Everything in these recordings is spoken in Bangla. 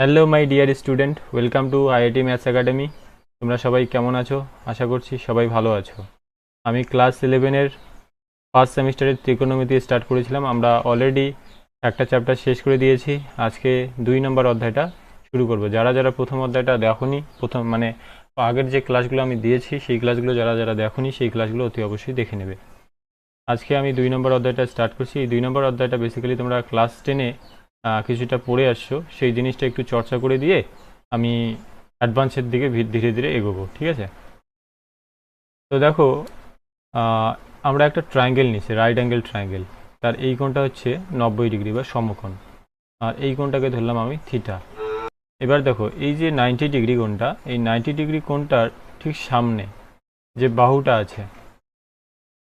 Hello my dear student, welcome to IIT maths academy. তোমরা সবাই কেমন আছো? আশা করছি সবাই ভালো আছো। আমি ক্লাস 11-এর ফার্স্ট সেমিস্টারের ত্রিকোণমিতি স্টার্ট করেছিলাম। আমরা অলরেডি একটা চ্যাপ্টার শেষ করে দিয়েছি। আজকে 2 নম্বর অধ্যায়টা শুরু করব। যারা যারা প্রথম অধ্যায়টা দেখোনি, আগের যে ক্লাসগুলো আমি দিয়েছি সেই ক্লাসগুলো যারা যারা দেখোনি সেই ক্লাসগুলো অতি অবশ্যই দেখে নেবে। আজকে আমি 2 নম্বর অধ্যায়টা স্টার্ট করছি। এই 2 নম্বর অধ্যায়টা বেসিক্যালি তোমরা ক্লাস 10-এ কিছুটা পড়ে আসছো, সেই জিনিসটা একটু চর্চা করে দিয়ে আমি অ্যাডভান্সের দিকে ধীরে ধীরে এগোবো, ঠিক আছে? তো দেখো, আমরা একটা ট্রায়াঙ্গেল নিচ্ছি, রাইট অ্যাঙ্গেল ট্রায়াঙ্গেল। তার এই কোণটা হচ্ছে 90 ডিগ্রি বা সমকোণ, আর এই কোণটাকে ধরলাম আমি থিটা। এবার দেখো, এই যে 90 ডিগ্রি কোণটা, এই 90 ডিগ্রি কোণটার ঠিক সামনে যে বাহুটা আছে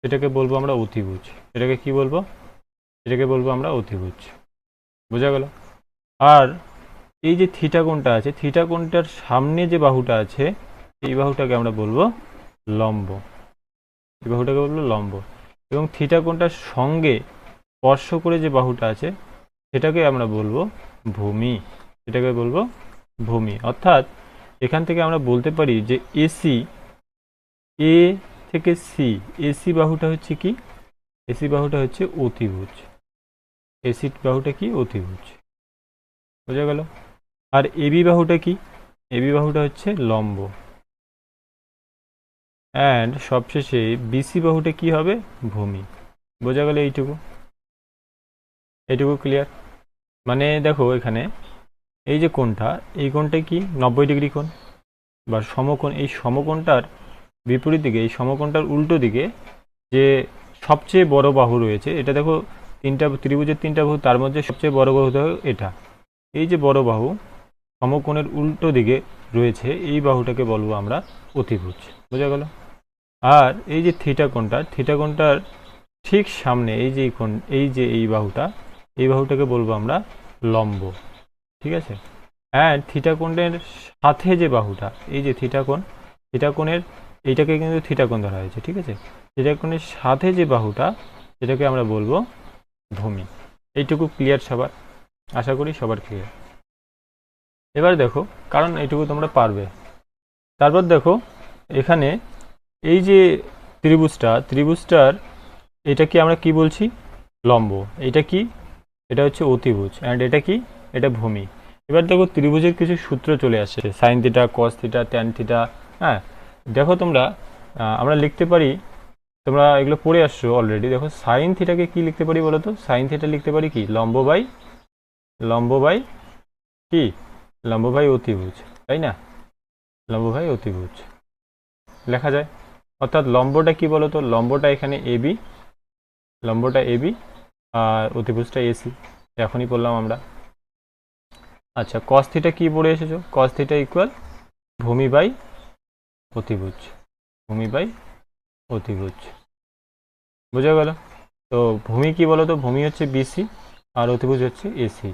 সেটাকে বলবো আমরা অতিভুজ। এটাকে কি বলবো? এটাকে বলবো আমরা অতিভুজ। বোঝা গেল? আর এই যে থিটা কোণটা আছে, থিটা কোণটার সামনে যে বাহুটা আছে এই বাহুটাকে আমরা বলবো লম্ব। এই বাহুটাকে বলবো লম্ব। এবং থিটা কোণটার সঙ্গে স্পর্শ করে যে বাহুটা আছে সেটাকে আমরা বলবো ভূমি। এটাকে বলবো ভূমি। অর্থাৎ এখান থেকে আমরা বলতে পারি যে এসি, এ থেকে সি, এসি বাহুটা হচ্ছে কি? এসি বাহুটা হচ্ছে অতিভুজ। এসি বাহুটা কি? অতিভুজ। বোঝা গেল? আর এবি বাহুটা কি? এবি বাহুটা হচ্ছে লম্ব। অ্যান্ড সবশেষে বিসি বাহুটা কি হবে? ভূমি। বোঝা গেল? এইটুকু এইটুকু ক্লিয়ার? মানে দেখো, এখানে এই যে কোণটা, এই কোণটা কি? 90 ডিগ্রি কোণ বা সমকোণ। এই সমকোণটার বিপরীত দিকে, এই সমকোণটার উল্টো দিকে যে সবচেয়ে বড় বাহু রয়েছে, এটা দেখো, ত্রিভুজের 3টা বাহু, তার মধ্যে সবচেয়ে বড় বাহু দেখো এটা। এই যে বড় বাহু সমকোণের উল্টো দিকে রয়েছে, এই বাহুটাকে বলবো আমরা অতিভুজ। বোঝা গেল? আর এই যে থিটা কোণটা, থিটা কোণটার ঠিক সামনে এই যে কোণ, এই বাহুটা, এই বাহুটাকে বলবো আমরা লম্ব। ঠিক আছে? অ্যান্ড থিটা কোণের সাথে যে বাহুটা, এই যে থিটা কোণ, থিটা কোণের এইটাকে কিন্তু থিটা কোণ ধরা হয়েছে, ঠিক আছে? থিটা কোণের সাথে যে বাহুটা সেটাকে আমরা বলবো ভূমি। এইটুকু ক্লিয়ার সবার? আশা করি সবার ক্লিয়ার। এবার দেখো, কারণ এইটুকু তোমরা পারবে। তারপর দেখো, এখানে এই যে ত্রিভুজটার এটা কি আমরা কি বলছি? লম্ব। এটা কি? এটা হচ্ছে অতিভুজ। অ্যান্ড এটা কি? এটা ভূমি। এবার দেখো, ত্রিভুজের কিছু সূত্র চলে আসছে, sine theta, cos theta, tan theta. হ্যাঁ, দেখো তোমরা, আমরা লিখতে পারি, তোমরা এগুলো পড়ে আসছো অলরেডি। দেখো, সাইন থিটাকে কি লিখতে পারি বলো তো? সাইন থিটা লিখতে পারি কি? লম্ব বাই কি? লম্ব বাই অতিভুজ, তাই না? লম্ব বাই অতিভুজ লেখা যায়। অর্থাৎ লম্বটা কি বলো তো? লম্বটা এখানে এবি, লম্বটা এবি, আর অতিভুজটা এসি। এখনই বললাম আমরা। আচ্ছা, কস থিটা কি পড়ে এসেছো? কস থিটা ইকুয়াল ভূমি বাই অতিভুজ। ভূমি বাই অতিভুজ। বোঝা গেল? তো ভূমি কি বলো তো? ভূমি হচ্ছে বিসি আর অতিভুজ হচ্ছে এসি।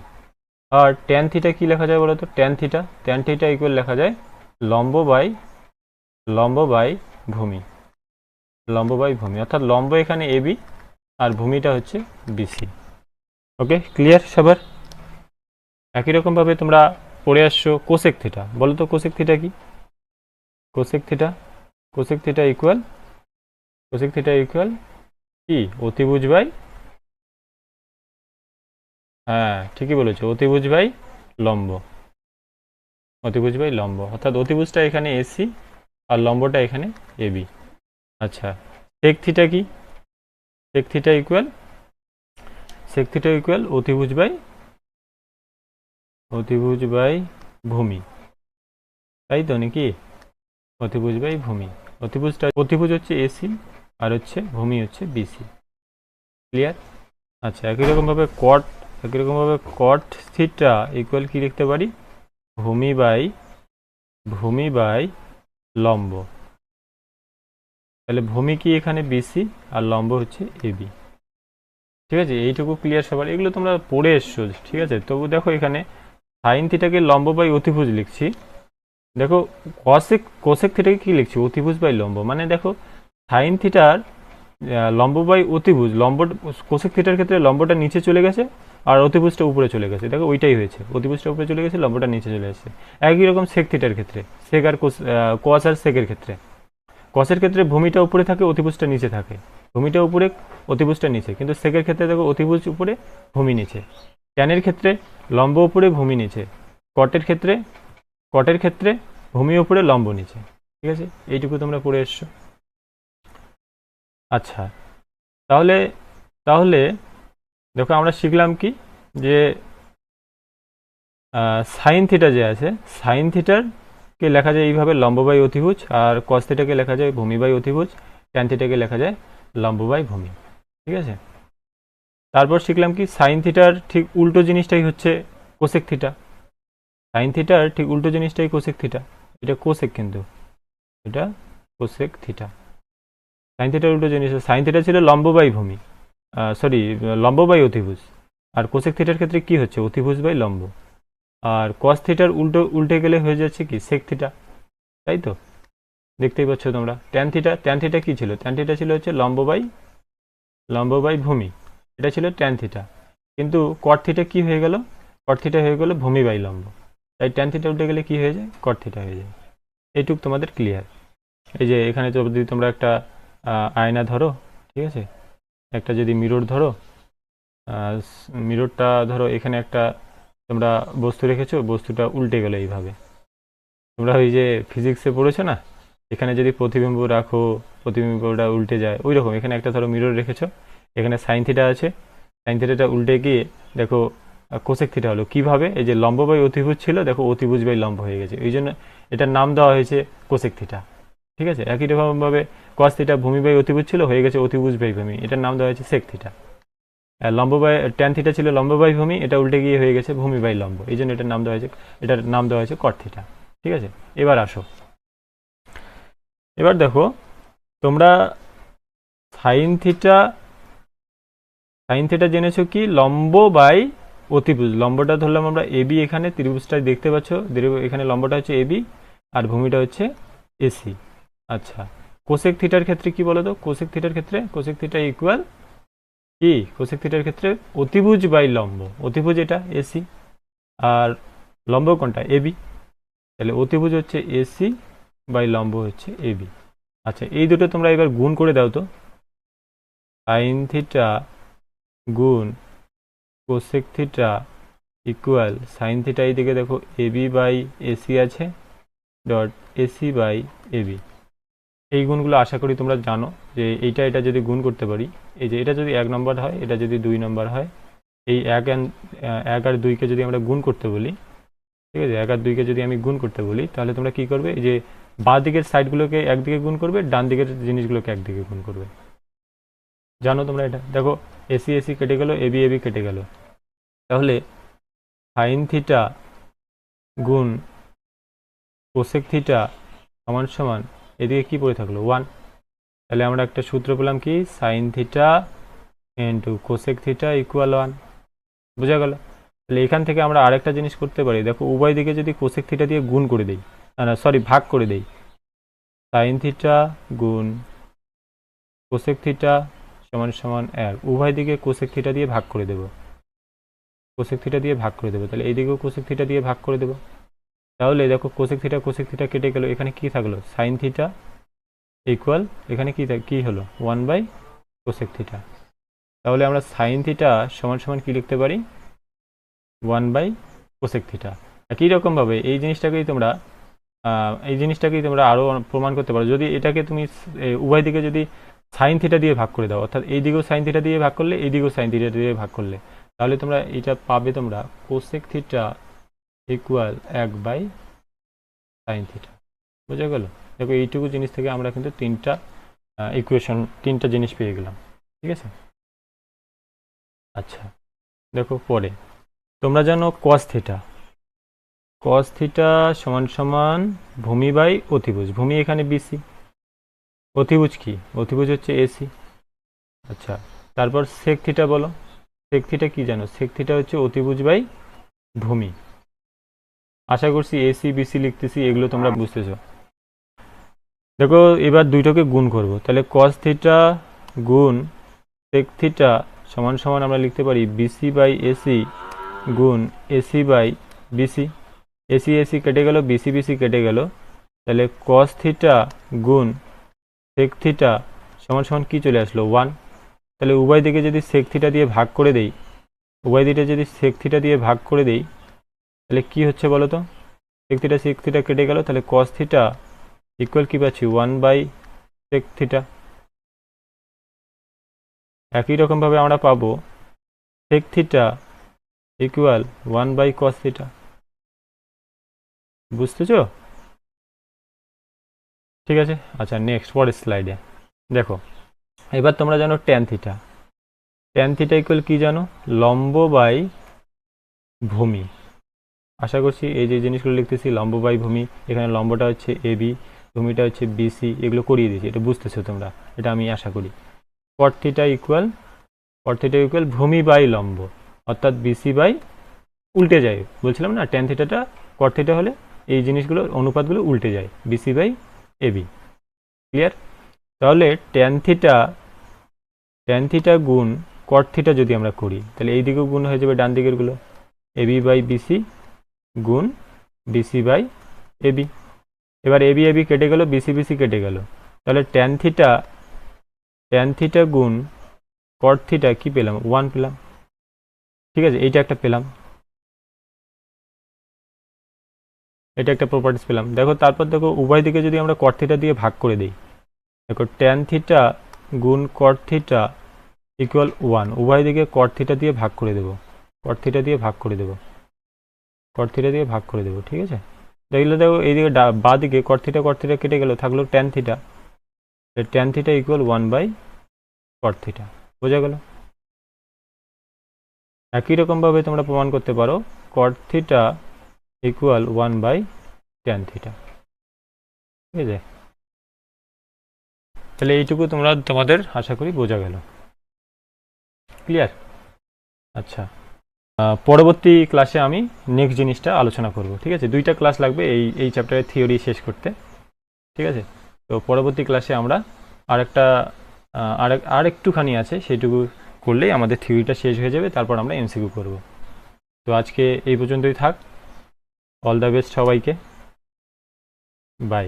আর ট্যান থিটা কি লেখা যায় বলো তো? ট্যান থিটা ইকুয়াল লেখা যায় লম্ব বাই ভূমি। লম্ব বাই ভূমি, অর্থাৎ লম্ব এখানে এবি আর ভূমিটা হচ্ছে বিসি। ওকে, ক্লিয়ার সবার? একই রকমভাবে তোমরা পড়ে আসছো কোসেক থিটা। বলো তো কোসেক থিটা কি? Cosec theta, cosec theta equal, cosec theta equal কি? অতিভুজ বাই, হ্যাঁ ঠিকই বলেছো, অতিভুজ বাই লম্ব। অতিভুজ বাই লম্ব, অর্থাৎ অতিভুজটা এখানে এসি আর লম্বটা এখানে এবি। আচ্ছা, সেক থিটা কি? Sec theta equal, sec theta equal অতিভুজ বাই ভূমি, তাই তো নাকি? অতিভুজ বাই ভূমি। অতিভুজ হচ্ছে এসি আর হচ্ছে ভূমি হচ্ছে বিসি। ক্লিয়ার? আচ্ছা, একই রকমভাবে কট থিটা ইকুয়াল কি লিখতে পারি? ভূমি বাই লম্ব। তাহলে ভূমি কি এখানে বিসি আর লম্ব হচ্ছে এবি। ঠিক আছে? এইটুকু ক্লিয়ার সবার? এগুলো তোমরা পড়ে এসছো, ঠিক আছে? তবু দেখো, এখানে সাইন থিটাকে লম্ব বাই অতিভুজ লিখছি। দেখো, কোসেক থিটাকে কি লিখছি? অতিভুজ বাই লম্ব। মানে দেখো, সাইন থিটার লম্ব বাই অতিভুজ, কোসেক থিটার ক্ষেত্রে লম্বটা নিচে চলে গেছে আর অতিভুজটা উপরে চলে গেছে, দেখো ওইটাই হয়েছে, অতিভুজটা উপরে চলে গেছে, লম্বটা নিচে চলে আসছে। একই রকম সেক থিটার ক্ষেত্রে, সেক আর কস আর সেকের ক্ষেত্রে, কসের ক্ষেত্রে ভূমিটা উপরে থাকে, অতিভুজটা নিচে থাকে, ভূমিটা উপরে অতিভুজটা নিচে, কিন্তু সেকের ক্ষেত্রে দেখো অতিভুজ উপরে ভূমি নিচে। ট্যানের ক্ষেত্রে লম্ব উপরে ভূমি নিচে, কটের ক্ষেত্রে ভূমি উপরে লম্ব নিচে। ঠিক আছে, এইটুকু তোমরা পড়ে এসছো। আচ্ছা, তাহলে তাহলে দেখো আমরা শিখলাম কি, যে সাইন থিটা যে আছে, সাইন থিটারকে লেখা যায় এইভাবে লম্ব বাই অতিভুজ, আর কস থিটাকে লেখা যায় ভূমি বাই অতিভুজ, ট্যান থিটাকে লেখা যায় লম্ব বাই ভূমি। ঠিক আছে, তারপর শিখলাম কি, সাইন থিটার ঠিক উল্টো জিনিসটাই হচ্ছে কোসেক থিটা, সাইন থিটার ঠিক উল্টো জিনিসটাই কোসেক থিটা, এটা কোসেক, কিন্তু এটা কোসেক থিটা। সাইন থিটার উল্টো জিনিস, সাইন থিটা ছিল লম্ব বাই ভূমি, লম্ব বাই অতিভুজ, আর কোসেক থিটার ক্ষেত্রে কি হচ্ছে, অতিভুজ বাই লম্ব। আর কস থিটার উল্টে গেলে হয়ে যাচ্ছে কি, সেক থিটা, তাই তো, দেখতেই পাচ্ছ তোমরা। ট্যান থিটা কি ছিল, ট্যান থিটা ছিল হচ্ছে লম্ব বাই ভূমি, এটা ছিল ট্যান থিটা। কিন্তু কট থিটা কি হয়ে গেল, কট থিটা হয়ে গেল ভূমি বাই লম্ব, তাই ট্যান থিটা উল্টে গেলে কি হয়ে যায়, কট থিটা হয়ে যায়। এইটুক তোমাদের ক্লিয়ার। এই যে এখানে যদি তোমরা একটা আয়না ধরো, ঠিক আছে, একটা যদি মিরর ধরো, মিররটা ধরো এখানে একটা তোমরা বস্তু রেখেছো, বস্তুটা উল্টে গেল এইভাবে, তোমরা ওই যে ফিজিক্সে পড়েছো না, এখানে যদি প্রতিবিম্ব রাখো, প্রতিবিম্বটা উল্টে যায়, ওই রকম এখানে একটা ধরো মিরর রেখেছো, এখানে সাইন থিটা আছে, সাইন থিটাটা উল্টে গিয়ে দেখো কোসেক থিটা হলো। কিভাবে, এই যে লম্ব বাই অতিভুজ ছিল, দেখো অতিভুজ বাই লম্ব হয়ে গেছে, এই জন্য এটার নাম দেওয়া হয়েছে কোসেক থিটা। ঠিক আছে, একই রকমভাবে কস থিটা ভূমি বাই অতিভুজ ছিল, হয়ে গেছে অতিভুজ বাই ভূমি, এটার নাম দেওয়া হয়েছে সেক থিটা। লম্ব বাই ট্যান থিটা ছিল লম্ব বাই ভূমি, এটা উল্টে গিয়ে হয়ে গেছে ভূমি বাই লম্ব, এই জন্য এটার নাম দেওয়া হয়েছে কট থিটা। ঠিক আছে, এবার আসো, এবার দেখো তোমরা সাইন থিটা জেনেছো কি, লম্ব বাই অতিভুজ, লম্বটা ধরলাম আমরা এবি, এখানে ত্রিভুজটা দেখতে পাচ্ছ, এখানে লম্বটা হচ্ছে এবি আর ভূমিটা হচ্ছে এসি। আচ্ছা, কোসেক থিটার ক্ষেত্রে কি বলো তো, কোসেক থিটার ইকুয়াল কি, কোসেক থিটার ক্ষেত্রে অতিভুজ বাই লম্ব, অতিভুজ এটা এসি আর লম্ব কোনটা, এবি, তাহলে অতিভুজ হচ্ছে এসি বাই লম্ব হচ্ছে এবি। আচ্ছা, এই দুটো তোমরা এবার গুণ করে দাও তো, সাইন থিটা গুণ cosec theta equal sine theta, এইদিকে দেখো এবি বাই এসি আছে, ডট এসি বাই এবি। এই গুণগুলো আশা করি তোমরা জানো, যে এটা যদি গুণ করতে পারি, এই যে এটা যদি 1 নম্বর হয়, এটা যদি 2 নম্বর হয়, এই 1 আর 2কে যদি আমরা গুণ করতে বলি, ঠিক আছে, 1 আর 2কে যদি আমি গুণ করতে বলি, তাহলে তোমরা কি করবে, এই যে বাঁ দিকের সাইডগুলোকে একদিকে গুণ করবে, ডান দিকের জিনিসগুলোকে একদিকে গুণ করবে, জানো তোমরা এটা। দেখো এসি এসি কেটে গেল, এবি এবি কেটে গেল, তাহলে সাইন থিটা গুণ কোসেক থিটা সমান সমান এদিকে কি পড়ে থাকলো, 1। তাহলে আমরা একটা সূত্র পেলাম কি, sine theta into cosec theta equal 1, বোঝা গেল। তাহলে এখান থেকে আমরা আরেকটা জিনিস করতে পারি, দেখো উভয় দিকে যদি কোসেক থিটা দিয়ে গুণ করে দিই, ভাগ করে দিই, সাইন থিটা গুণ কোসেক থিটা সমান সমান 1, উভয় দিকে কোসেক থিটা দিয়ে ভাগ করে দেব, তাহলে এইদিকেও কোসেক থিটা দিয়ে ভাগ করে দেব। তাহলে দেখো কোসেক থিটা কেটে গেল, এখানে কি থাকলো, সাইন থিটা ইকুয়াল, এখানে কি হলো, 1 বাই কোসেক থিটা। তাহলে আমরা সাইন থিটা সমান সমান কি লিখতে পারি, 1 বাই কোসেক থিটা। একই রকমভাবে এই জিনিসটাকেই তোমরা আরও প্রমাণ করতে পারো, যদি এটাকে তুমি উভয় দিকে যদি সাইন থিটা দিয়ে ভাগ করে দাও, অর্থাৎ এই দিকেও সাইন থিটা দিয়ে ভাগ করলে, এই দিকেও সাইন থিটা দিয়ে ভাগ করলে, তাহলে তোমরা এটা পাবে, তোমরা cosec theta equal 1 by sine theta, বোঝা গেল। দেখো এইটুকু জিনিস থেকে আমরা কিন্তু তিনটা জিনিস পেয়ে গেলাম। ঠিক আছে, আচ্ছা দেখো পরে তোমরা জানো কস থিটা সমান সমান ভূমি বাই অতিভুজ, ভূমি এখানে বিসি, অতিভুজ কি, অতিভুজ হচ্ছে এসি। আচ্ছা, তারপর সেক থিটা বলো, সেক থিটা কি জানো, সেক থিটা হচ্ছে অতিভুজ বাই ভূমি। আশা করছি এসি বিসি লিখতেছি, এগুলো তোমরা বুঝতেছো। দেখো এবার দুইটাকে গুণ করব, তাহলে কস থিটা গুণ সেক থিটা সমান সমান আমরা লিখতে পারি বিসি বাই এসি গুণ AC by BC. AC AC কেটে গেল, বিসি বিসি কেটে গেল, তাহলে কস থিটা গুণ সেক থিটা সমান সমান কী চলে আসলো 1। তাহলে উভয় দিকে যদি সেক থিটা দিয়ে ভাগ করে দেই, উভয় দিকে যদি সেক থিটা দিয়ে ভাগ করে দেই, তাহলে কি হচ্ছে বলো তো? সেক থিটা কেটে গেল, তাহলে কস থিটা ইকুয়াল কী পাচ্ছি 1 বাই সেক থিটা। একই রকমভাবে আমরা পাবো sec theta equal 1 by cos theta. বুঝতেছো? ঠিক আছে, আচ্ছা নেক্সট পরের স্লাইডে দেখো। এবার তোমরা জানো tan theta. Tan theta equal কী জানো? লম্ব বাই ভূমি। আশা করছি এই যে জিনিসগুলো লিখতেছি লম্ব বাই ভূমি, এখানে লম্বটা হচ্ছে এবি, ভূমিটা হচ্ছে বিসি, এগুলো করিয়ে দিয়েছি, এটা বুঝতেছো তোমরা, এটা আমি আশা করি। কট থিটা ইকুয়াল ভূমি বাই লম্ব, অর্থাৎ বিসি বাই, উল্টে যায়, বলছিলাম না ট্যান থিটাটা কট থিটা হলে এই জিনিসগুলো অনুপাতগুলো উল্টে যায়, বিসি বাই এবি। ক্লিয়ার? তাহলে ট্যান থিটা গুণ কট থিটা যদি আমরা করি, তাহলে এই দিকেও গুণ হয়ে যাবে ডান দিকেরগুলো, এবি বাই বিসি গুণ বিসি বাই এবি। এবার এবি এবি কেটে গেল, বিসি বিসি কেটে গেল, তাহলে ট্যান থিটা গুণ কট থিটা কি পেলাম? 1 পেলাম। ঠিক আছে, এইটা একটা পেলাম, এটা একটা প্রপার্টিস পেলাম। দেখো তারপর দেখো উভয় দিকে যদি আমরা কট থিটা দিয়ে ভাগ করে দিই, দেখো ট্যান থিটা গুণ কট থিটা ইকুয়াল 1, উভয় দিকে কট থিটা দিয়ে ভাগ করে দেবো, কট থিটা দিয়ে ভাগ করে দেবো। ঠিক আছে, দেখলে দেখো এইদিকে বাঁ দিকে কট থিটা কেটে গেল, থাকলো tan theta equal 1 by cot theta. বোঝা গেল? একই রকমভাবে তোমরা প্রমাণ করতে পারো cot theta equal 1 by tan theta. ঠিক আছে, তাহলে এইটুকু তোমাদের আশা করি বোঝা গেল। ক্লিয়ার? আচ্ছা, পরবর্তী ক্লাসে আমি নেক্সট জিনিসটা আলোচনা করব। ঠিক আছে, 2টা ক্লাস লাগবে এই চ্যাপ্টারের থিওরি শেষ করতে। ঠিক আছে, তো পরবর্তী ক্লাসে আমরা আরেকটুখানি আছে, সেইটুকু করলেই আমাদের থিওরিটা শেষ হয়ে যাবে, তারপর আমরা এমসিকিউ করব। তো আজকে এই পর্যন্তই থাক। অল দ্য বেস্ট সবাইকে, বাই।